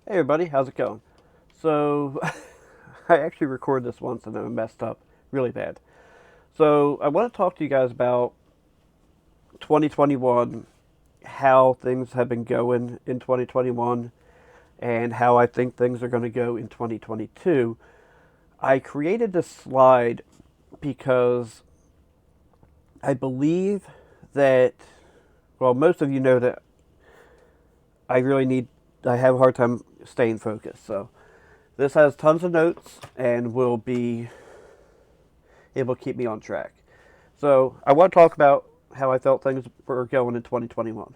Hey everybody, how's it going? So, I actually recorded this once and then I messed up really bad. So, I want to talk to you guys about 2021, how things have been going in 2021, and how I think things are going to go in 2022. I created this slide because I believe that, well, most of you know that I really need, I have a hard time staying focused. So, this has tons of notes and will be able to keep me on track. So I want to talk about how I felt things were going in 2021.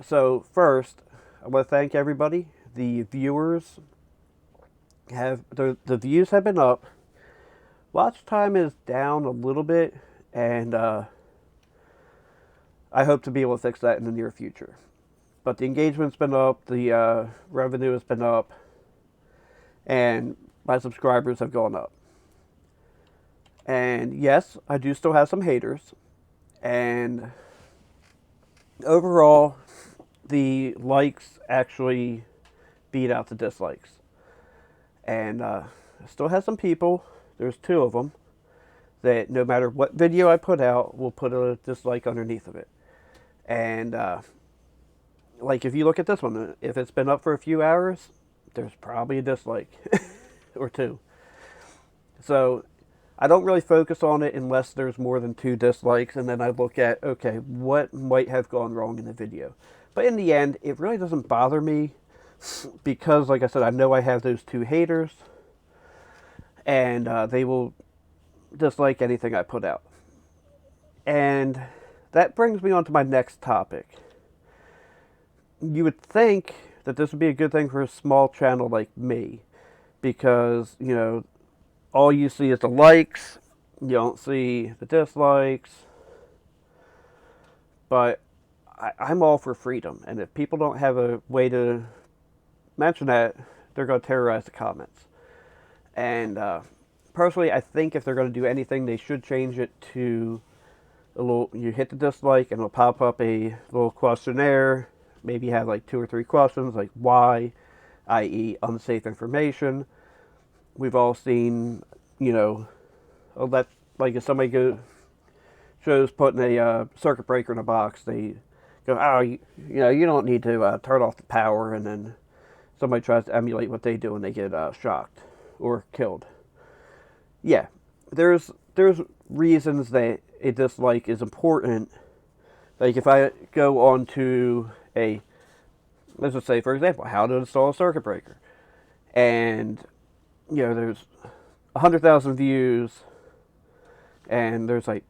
So first, I want to thank everybody. The viewers have the views have been up. Watch time is down a little bit, and I hope to be able to fix that in the near future. But the engagement's been up, the revenue has been up, and my subscribers have gone up. And yes, I do still have some haters, and overall, the likes actually beat out the dislikes. And still has some people, there's two of them, that no matter what video I put out, will put a dislike underneath of it. And like if you look at this one, if it's been up for a few hours, there's probably a dislike or two. So I don't really focus on it unless there's more than two dislikes, and then I look at, okay, what might have gone wrong in the video. But in the end, it really doesn't bother me because, like I said, I know I have those two haters, and they will dislike anything I put out. And that brings me on to my next topic. You would think that this would be a good thing for a small channel like me because, all you see is the likes, you don't see the dislikes, but I'm all for freedom. And if people don't have a way to mention that, they're going to terrorize the comments. And personally, I think if they're going to do anything, they should change it to a little. You hit the dislike, and it'll pop up a little questionnaire. Maybe have like two or three questions, like why, i.e., unsafe information. We've all seen, that like if somebody shows putting a circuit breaker in a box, they go, oh, you don't need to turn off the power, and then somebody tries to emulate what they do, and they get shocked or killed. Yeah, there's reasons that a dislike is important. Like if I go on to let's just say for example, how to install a circuit breaker, and there's 100,000 views, and there's like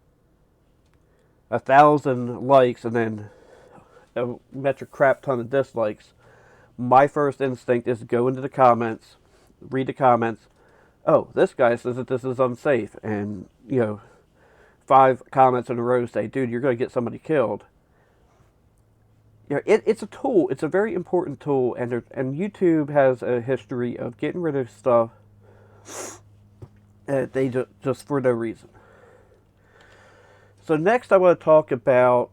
1,000 likes, and then a metric crap ton of dislikes. My first instinct is to go into the comments, read the comments. Oh, this guy says that this is unsafe, and 5 comments in a row say, "Dude, you're going to get somebody killed." It's a tool. It's a very important tool, and YouTube has a history of getting rid of stuff that they just for no reason. So next, I want to talk about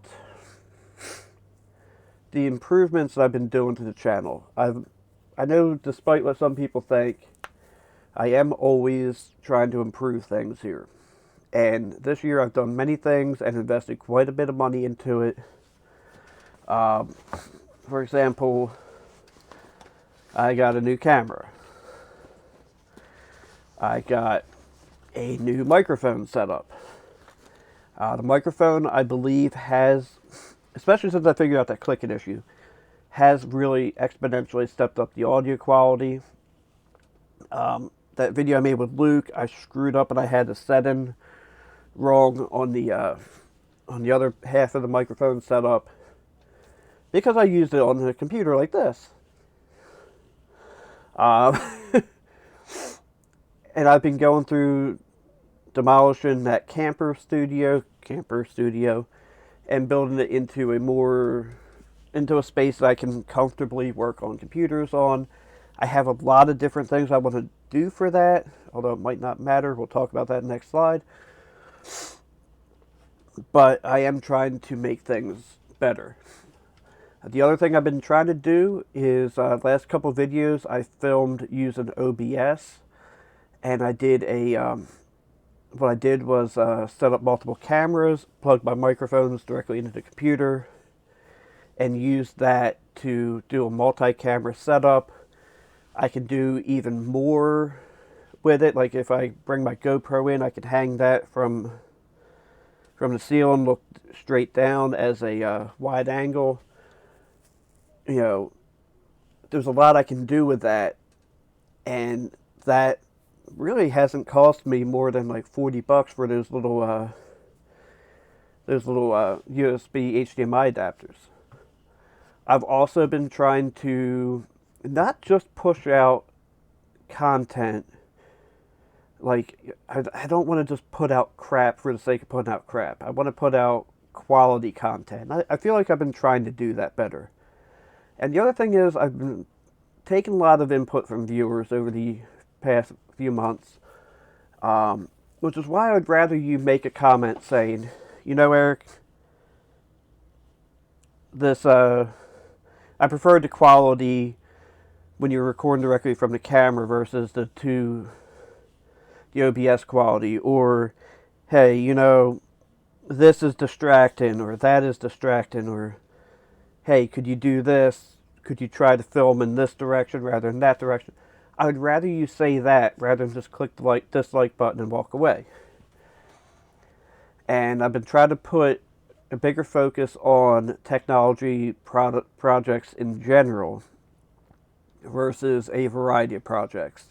the improvements that I've been doing to the channel. I know, despite what some people think, I am always trying to improve things here. And this year I've done many things and invested quite a bit of money into it. For example, I got a new camera. I got a new microphone set up. The microphone, I believe, especially since I figured out that clicking issue, has really exponentially stepped up the audio quality. That video I made with Luke, I screwed up and I had the setting wrong on the other half of the microphone setup because I used it on the computer like this. And I've been going through demolishing that camper studio, and building it into a space that I can comfortably work on computers on. I have a lot of different things I want to do for that, although it might not matter. We'll talk about that in the next slide. But I am trying to make things better. The other thing I've been trying to do is last couple of videos I filmed using OBS, and I did a what I did was set up multiple cameras, plug my microphones directly into the computer, and use that to do a multi-camera setup. I can do even more with it. Like if I bring my GoPro in, I can hang that from the ceiling, look straight down as a wide angle. You know, there's a lot I can do with that, and that really hasn't cost me more than like $40 for those little USB HDMI adapters. I've also been trying to not just push out content. Like, I don't want to just put out crap for the sake of putting out crap. I want to put out quality content. I feel like I've been trying to do that better. And the other thing is, I've been taking a lot of input from viewers over the past few months, which is why I would rather you make a comment saying, you know, Eric, this, I preferred the quality when you're recording directly from the camera versus the OBS quality, or, hey, you know, this is distracting, or that is distracting, or, hey, could you do this? Could you try to film in this direction rather than that direction? I would rather you say that rather than just click the dislike button and walk away. And I've been trying to put a bigger focus on technology projects in general versus a variety of projects.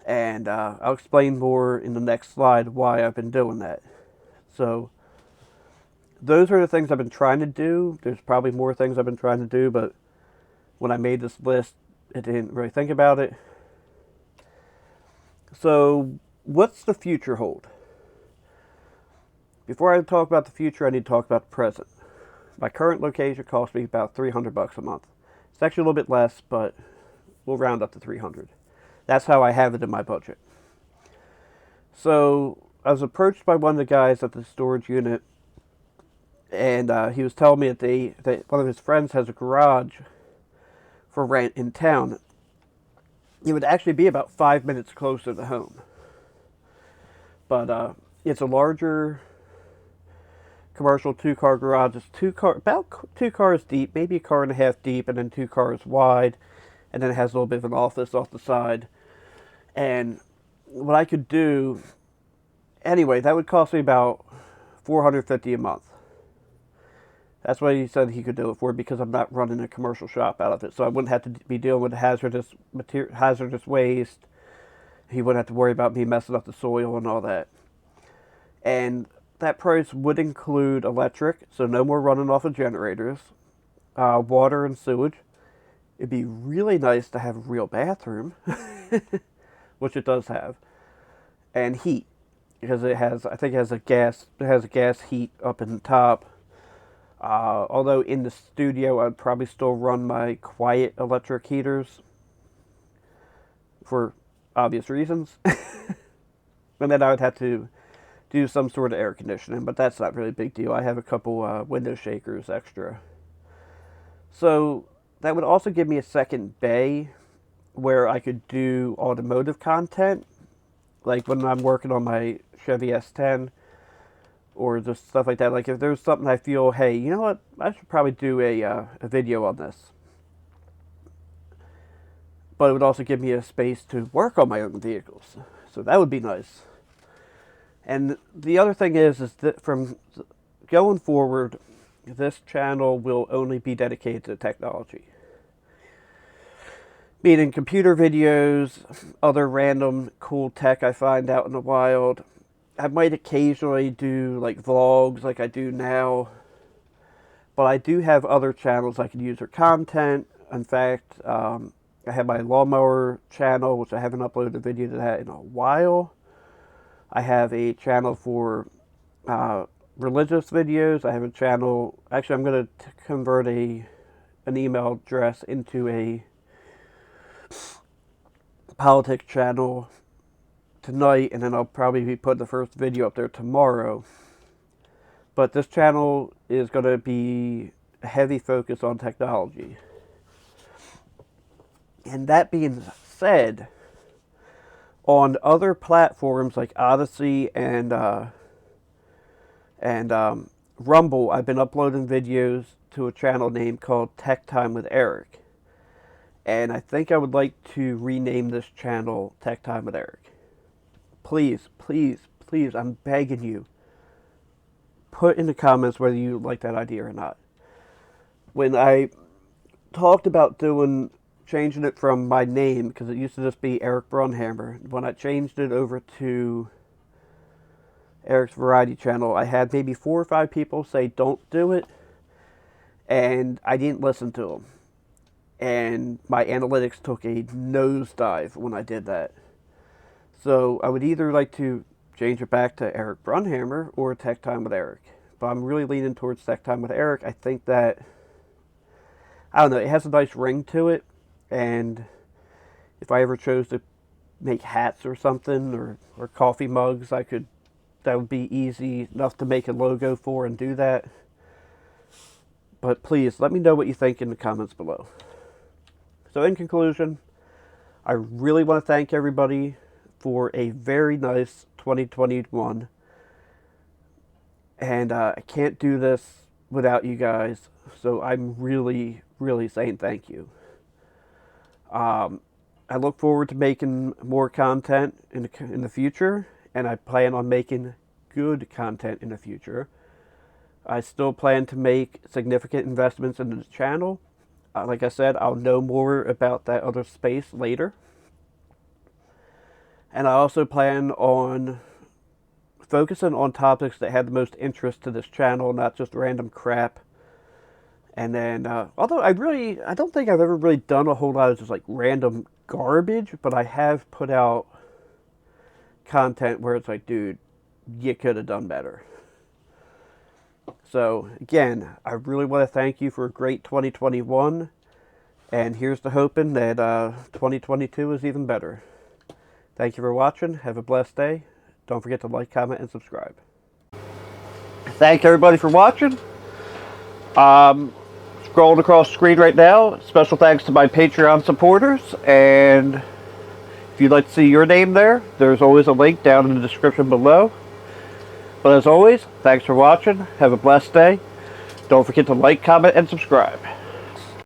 And I'll explain more in the next slide why I've been doing that. So those are the things I've been trying to do. There's probably more things I've been trying to do, but when I made this list, I didn't really think about it. So what's the future hold? Before I talk about the future, I need to talk about the present. My current location costs me about $300 a month. It's actually a little bit less, but we'll round up to $300. That's how I have it in my budget. So I was approached by one of the guys at the storage unit, and he was telling me that one of his friends has a garage for rent in town. It would actually be about 5 minutes closer to home. But it's a larger commercial two-car garage. It's about 2 cars deep, maybe a car and a half deep, and then 2 cars wide. And then it has a little bit of an office off the side. And what I could do, anyway, that would cost me about $450 a month. That's what he said he could do it for, because I'm not running a commercial shop out of it. So I wouldn't have to be dealing with hazardous waste. He wouldn't have to worry about me messing up the soil and all that. And that price would include electric, so no more running off of generators, water and sewage. It'd be really nice to have a real bathroom, which it does have, and heat, because it has a gas heat up in the top. Although in the studio, I'd probably still run my quiet electric heaters for obvious reasons. And then I would have to do some sort of air conditioning, but that's not really a big deal. I have a couple window shakers extra. So that would also give me a second bay where I could do automotive content, like when I'm working on my Chevy S10, or just stuff like that. Like if there's something I feel, hey, you know what, I should probably do a video on this. But it would also give me a space to work on my own vehicles. So that would be nice. And the other thing is that from going forward, this channel will only be dedicated to technology. Meaning computer videos, other random cool tech I find out in the wild. I might occasionally do like vlogs like I do now. But I do have other channels I can use for content. In fact, I have my lawnmower channel, which I haven't uploaded a video to that in a while. I have a channel for religious videos. I have a channel, actually I'm going to convert an email address into a politics channel tonight, and then I'll probably be putting the first video up there tomorrow. But this channel is going to be a heavy focus on technology. And that being said, on other platforms like Odyssey and Rumble, I've been uploading videos to a channel name called Tech Time with Eric. And I think I would like to rename this channel Tech Time with Eric. Please, please, please, I'm begging you, put in the comments whether you like that idea or not. When I talked about changing it from my name, because it used to just be Eric Brunhammer, when I changed it over to Eric's Variety Channel, I had maybe 4 or 5 people say don't do it, and I didn't listen to them. And my analytics took a nosedive when I did that. So I would either like to change it back to Eric Brunhammer or Tech Time with Eric. But I'm really leaning towards Tech Time with Eric. I think that, I don't know, it has a nice ring to it. And if I ever chose to make hats or something, or coffee mugs, that would be easy enough to make a logo for and do that. But please, let me know what you think in the comments below. So in conclusion, I really want to thank everybody for a very nice 2021. And I can't do this without you guys, so I'm really, really saying thank you. I look forward to making more content in the future, and I plan on making good content in the future. I still plan to make significant investments into the channel. Like I said, I'll know more about that other space later. And I also plan on focusing on topics that have the most interest to this channel, not just random crap. And then, although I don't think I've ever really done a whole lot of just like random garbage, but I have put out content where it's like, dude, you could have done better. So, again, I really want to thank you for a great 2021, and here's to hoping that 2022 is even better. Thank you for watching. Have a blessed day. Don't forget to like, comment, and subscribe. Thank everybody for watching. Scrolling across the screen right now, special thanks to my Patreon supporters, and if you'd like to see your name there, there's always a link down in the description below. But as always, thanks for watching. Have a blessed day. Don't forget to like, comment, and subscribe.